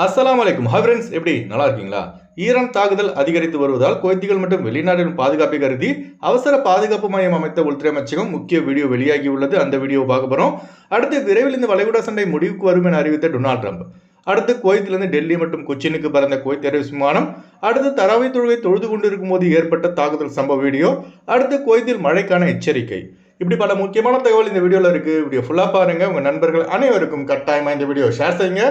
அஸ்ஸலாமு அலைக்கும். Hi friends, எப்படி நல்லா இருக்கீங்களா? ஈரான் தாக்குதல் அதிகரித்து வருவதால் குவைத்திகள் மற்றும் வெளிநாட்டின் பாதுகாப்பை கருதி அவசர பாதுகாப்பு மையம் அமைத்த உள்துறை அமைச்சகம் முக்கிய வீடியோ வெளியாகியுள்ளது. அந்த வீடியோவை பார்க்க போறோம். அடுத்து விரைவில் இந்த வளைகுடா சண்டை முடிவுக்கு வரும் என அறிவித்த டொனால்ட் ட்ரம்ப். அடுத்து குவைத்திலிருந்து டெல்லி மற்றும் கொச்சினுக்கு பறந்த குவைத் ஏர்வேஸ் விமானம். அடுத்து தராவை தொழுகை தொழுது கொண்டிருக்கும் போது ஏற்பட்ட தாக்குதல் சம்பவ வீடியோ. அடுத்து குவைத்தில் மழைக்கான எச்சரிக்கை. இப்படி பல முக்கியமான தகவல் இந்த வீடியோவில் இருக்கு. வீடியோ ஃபுல்லாக பாருங்க. உங்க நண்பர்கள் அனைவருக்கும் கட்டாயமா இந்த வீடியோ ஷேர் செய்யுங்க.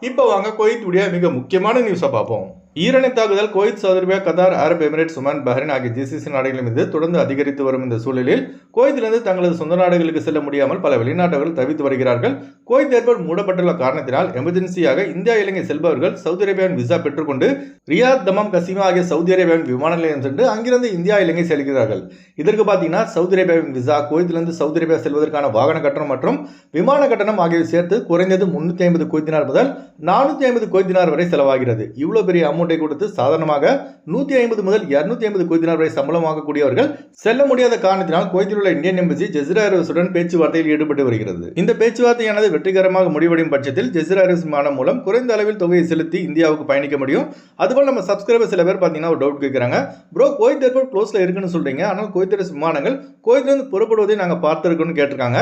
இப்போ வாங்க குவைத் உடைய மிக முக்கியமான நியூஸை பார்ப்போம். ஈரானை தாக்குதல் Kuwait, Saudi Arabia, Qatar, Arab Emirates, Oman, Bahrain ஆகிய ஜிசிசி நாடுகளின் மீது தொடர்ந்து அதிகரித்து வரும் இந்த சூழலில் குவைத்திலிருந்து தங்களது சொந்த நாடுகளுக்கு செல்ல முடியாமல் பல வெளிநாட்டவர்கள் தவித்து வருகிறார்கள். குவைத் ஏர்போர்ட் மூடப்பட்டுள்ள காரணத்தினால் எமர்ஜென்சியாக இந்தியா, இலங்கை செல்பவர்கள் சவுதி அரேபியாவின் விசா பெற்றுக்கொண்டு ரியாத், தமாம், கசிமா ஆகிய சவுதி அரேபியாவின் விமான நிலையம் சென்று அங்கிருந்து இந்தியா, இலங்கை செல்கிறார்கள். இதற்கு பார்த்தீங்கன்னா சவுதி அரேபியாவின் விசா, குவைத்திலிருந்து சவுதி அரேபியா செல்வதற்கான வாகன கட்டணம் மற்றும் விமான கட்டணம் ஆகியவை சேர்த்து குறைந்தது 350 குவைத் தினார் முதல் 450 குவைத் தினார் வரை செலவாகிறது. இவ்வளவு பெரிய அமௌண்ட்டை கொடுத்து சாதாரணமாக 150 முதல் 250 குவைத் தினார் வரை சம்பளம் வாங்கக்கூடியவர்கள் செல்ல முடியாத காரணத்தினால் குவைத்தில் உள்ள இந்தியன் எம்பசி ஜெசிரா ஏர்வேஸுடன் பேச்சுவார்த்தையில் ஈடுபட்டு வருகிறது. இந்த பேச்சுவார்த்தையானது வெற்றிகரமாக முடிவடையும் பட்சத்தில் ஜெசிரா ஏர்வேஸ் விமானம் மூலம் குறைந்த அளவில் தொகையை செலுத்தி இந்தியாவுக்கு பயணிக்க முடியும். அதுபோல் நம்ம சப்ஸ்கிரைபர் சில பேர் பார்த்தீங்கன்னா ஒரு டவுட் கேட்குறாங்க, ப்ரோ குவைத் ஏர்போர்ட் க்ளோஸ்ல இருக்குன்னு சொல்றீங்க, ஆனால் குவைத் ஏர்வேஸ் விமானங்கள் குவைத்திலிருந்து புறப்படுவதை நாங்கள் பார்த்திருக்கோம்னு கேட்டிருக்காங்க.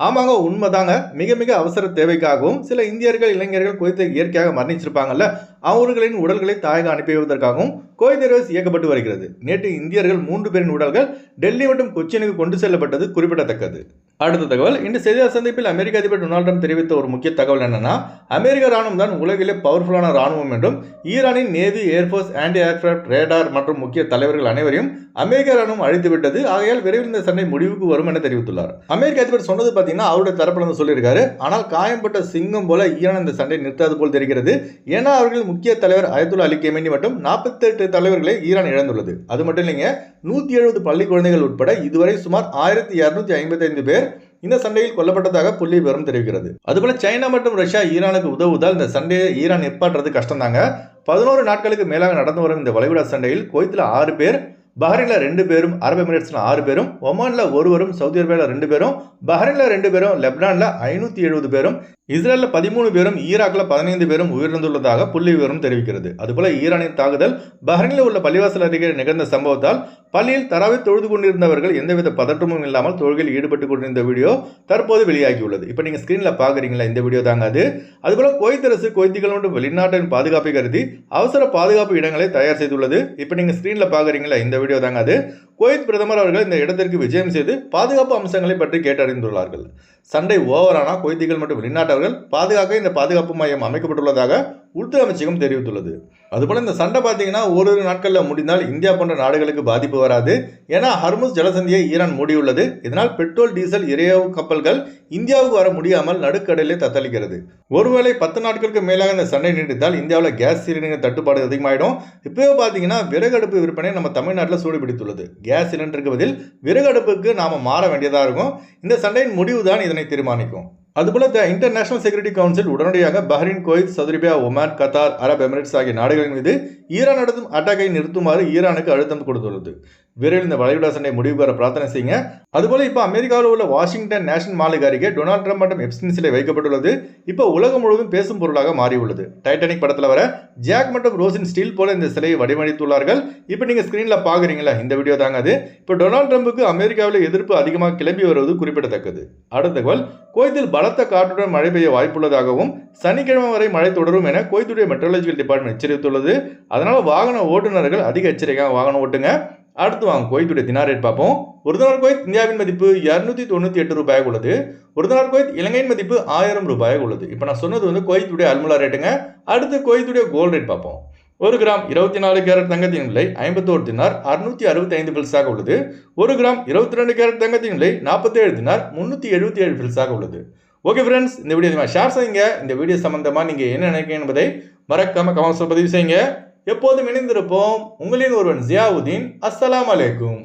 ஆமாங்க, உண்மைதாங்க. மிக மிக அவசர தேவைக்காகவும் சில இந்தியர்கள், இளைஞர்கள் குவைத்தை இயற்கையாக மரணிச்சிருப்பாங்கல்ல, அவர்களின் உடல்களை தாயக அனுப்பிவதற்காகவும் குவைத் ஏர்வேஸ் இயக்கப்பட்டு வருகிறது. நேற்று இந்தியர்கள் 3 பேரின் உடல்கள் டெல்லி மற்றும் கொச்சினுக்கு கொண்டு செல்லப்பட்டது குறிப்பிடத்தக்கது. அடுத்த தகவல், இந்த செய்தியாளர் சந்திப்பில் அமெரிக்க அதிபர் டொனால்ட் ட்ரம்ப் தெரிவித்த ஒரு முக்கிய தகவல் என்னன்னா, அமெரிக்க ராணுவம் தான் உலகிலே பவர்ஃபுல்லான ராணுவம் என்றும் ஈரானின் navy, air force, anti aircraft, radar மற்றும் முக்கிய தலைவர்கள் அனைவரையும் அமெரிக்க ராணுவம் அழித்துவிட்டது. ஆகையால் விரைவில் இந்த சண்டை முடிவுக்கு வரும் என தெரிவித்துள்ளார். அமெரிக்க அதிபர் சொன்னது பார்த்தீங்கன்னா அவருடைய தரப்பில் சொல்லியிருக்காரு. ஆனால் காயம்பட்ட சிங்கம் போல ஈரான் இந்த சண்டை நிறுத்தாது போல் தெரிகிறது. ஏன்னா அவர்கள் முக்கிய தலைவர் அயத்துல்லா அலி கமேனி மற்றும் 48 தலைவர்களை ஈரான் இழந்துள்ளது. அது மட்டும் இல்லைங்க, 170 பள்ளி குழந்தைகள் உட்பட இதுவரை சுமார் 1255 பேர் இந்த சண்டையில் கொல்லப்பட்டதாக புள்ளி விவரம் தெரிவிக்கிறது. அதுபோல சைனா மற்றும் ரஷ்யா ஈரானுக்கு உதவுவதால் இந்த சண்டையை ஈரான் நிப்பாட்டுறது கஷ்டம் தாங்க. 11 நாட்களுக்கு மேலாக நடந்து வரும் இந்த வளைகுடா சண்டையில் குவைத்தில் 6 பேர், பஹ்ரைன்ல 2 பேரும், அரபு எமிரேட்ஸ்ல 6 பேரும், ஒமான்ல 1 பேரும், சவுதி அரேபியாவில் 2 பேரும், பஹ்ரைன்ல 2 பேரும், லெபனான்ல 570 பேரும், இஸ்ரேல்ல 13 பேரும், ஈராக்ல 15 பேரும் உயிரிழந்துள்ளதாக புள்ளி விவரம் தெரிவிக்கிறது. அதுபோல ஈரானின் தாக்குதல் பஹ்ரைனில் உள்ள பள்ளிவாசல் அருகே நிகழ்ந்த சம்பவத்தால் பள்ளியில் தராவை தொழுது கொண்டிருந்தவர்கள் எந்தவித பதற்றமும் இல்லாமல் தொழுகையில் ஈடுபட்டு கொண்டிருந்த வீடியோ தற்போது வெளியாகியுள்ளது. இப்போ நீங்க ஸ்கிரீன்ல பாக்குறீங்களா, இந்த வீடியோ தாங்க அது. அதுபோல குவைத் அரசு குவைத்திகள் மற்றும் வெளிநாட்டின் பாதுகாப்பை கருதி அவசர பாதுகாப்பு இடங்களை தயார் செய்துள்ளது. இப்போ நீங்க ஸ்கிரீன்ல பாக்குறீங்களா, இந்த வீடியோ தாங்க அது. குவைத் பிரதமர் அவர்கள் இந்த இடத்திற்கு விஜயம் செய்து பாதுகாப்பு அம்சங்களை பற்றி கேட்டறிந்துள்ளார்கள். சண்டை ஓவரானா குவைத்திகள் மற்றும் வெளிநாட்டவர்கள் பாதுகாக்க இந்த பாதுகாப்பு மையம் அமைக்கப்பட்டுள்ளதாக உள்துறை அமைச்சகம் தெரிவித்துள்ளது. அதுபோல இந்த சண்டை பார்த்தீங்கன்னா ஓரிரு நாட்களில் முடிந்தால் இந்தியா போன்ற நாடுகளுக்கு பாதிப்பு வராது. ஏன்னா ஹர்முஸ் ஜலசந்தியை ஈரான் மூடியுள்ளது. இதனால் பெட்ரோல், டீசல், எரிவாயு கப்பல்கள் இந்தியாவுக்கு வர முடியாமல் நடுக்கடலில் தத்தளிக்கிறது. ஒருவேளை 10 நாட்களுக்கு மேலாக இந்த சண்டை நீடித்தால் இந்தியாவில் கேஸ் சிலிண்டர் தட்டுப்பாடு அதிகமாயிடும். இப்போவே பார்த்தீங்கன்னா விறகு அடுப்பு விற்பனை நம்ம தமிழ்நாட்டில் சூடுபிடித்துள்ளது. கேஸ் சிலிண்டருக்கு பதில் விறகு அடுப்புக்கு நாம மாற வேண்டியதாக இருக்கும். இந்த சண்டையின் முடிவு தான் இதனை தீர்மானிக்கும். அதுபோல இன்டர்நேஷனல் செக்யூரிட்டி கவுன்சில் உடனடியாக Bahrain, Kuwait, Saudi Arabia, Oman, Qatar, Arab Emirates ஆகிய நாடுகளின் மீது ஈரான் நடத்தும் அட்டாக்கை நிறுத்துமாறு ஈரானுக்கு அழுத்தம் கொடுத்துள்ளது. விரைவில் இந்த வளைகுடா சண்டை முடிவுக்கு வர பிரார்த்தனை செய்யுங்க. அதுபோல இப்போ அமெரிக்காவில் உள்ள வாஷிங்டன் நேஷனல் மாலுக்கு அருகே டொனால்ட் ட்ரம்ப் மற்றும் எப்ஸ்டின் சிலை வைக்கப்பட்டுள்ளது. இப்போ உலகம் முழுவதும் பேசும் பொருளாக மாறியுள்ளது. டைட்டானிக் படத்தில் வர ஜாக் மற்றும் ரோசின் ஸ்டீல் போல இந்த சிலையை வடிவமைத்துள்ளார்கள். இப்போ நீங்க ஸ்கிரீன்ல பாக்குறீங்களா, இந்த வீடியோ தாங்க அது. இப்போ டொனால்ட் ட்ரம்புக்கு அமெரிக்காவில் எதிர்ப்பு அதிகமாக கிளம்பி வருவது குறிப்பிடத்தக்கது. அடுத்த தகவல், குவைத்தில் பலத்த காற்றுடன் மழை பெய்ய வாய்ப்புள்ளதாகவும் சனிக்கிழமை வரை மழை தொடரும் என குவைத்துடைய மெட்ரோலஜிக்கல் டிபார்ட்மெண்ட் எச்சரித்துள்ளது. அதனால வாகன ஓட்டுநர்கள் அதிக எச்சரிக்கையாக வாகனம் ஓட்டுங்க. அடுத்து வாங்க குவைத்துடைய தினார் ரேட் பார்ப்போம். ஒரு தினார் குவைத் இந்தியாவின் மதிப்பு 298 ரூபாயாக உள்ளது. ஒரு தினார் குவைத் இலங்கையின் மதிப்பு 1000 ரூபாயாக உள்ளது. இப்போ நான் சொன்னது குவைத்துடைய அல்முலா ரேட்டுங்க. அடுத்து குவைத்துடைய கோல்ட் ரேட் பார்ப்போம். 1 கிராம் 24 கேரட் தங்கத்தின் விலை 51 தினார் 665 பில்ஸாக உள்ளது. 1 கிராம் 22 கேரட் தங்கத்தின் விலை 47 தினார் 377 பில்ஸாக உள்ளது. ஓகே ஃப்ரெண்ட்ஸ், இந்த வீடியோ ஷேர் செய்யுங்க. இந்த வீடியோ சம்பந்தமா நீங்க என்ன நினைக்கிறீங்க என்பதை மறக்காம கமெண்ட்ஸ்ல பதிவு செய்யுங்க. எப்போதும் இணைந்திருப்போம். உங்களின் ஒருவன் ஜியாவுதீன். அஸ்ஸலாமு அலைக்கும்.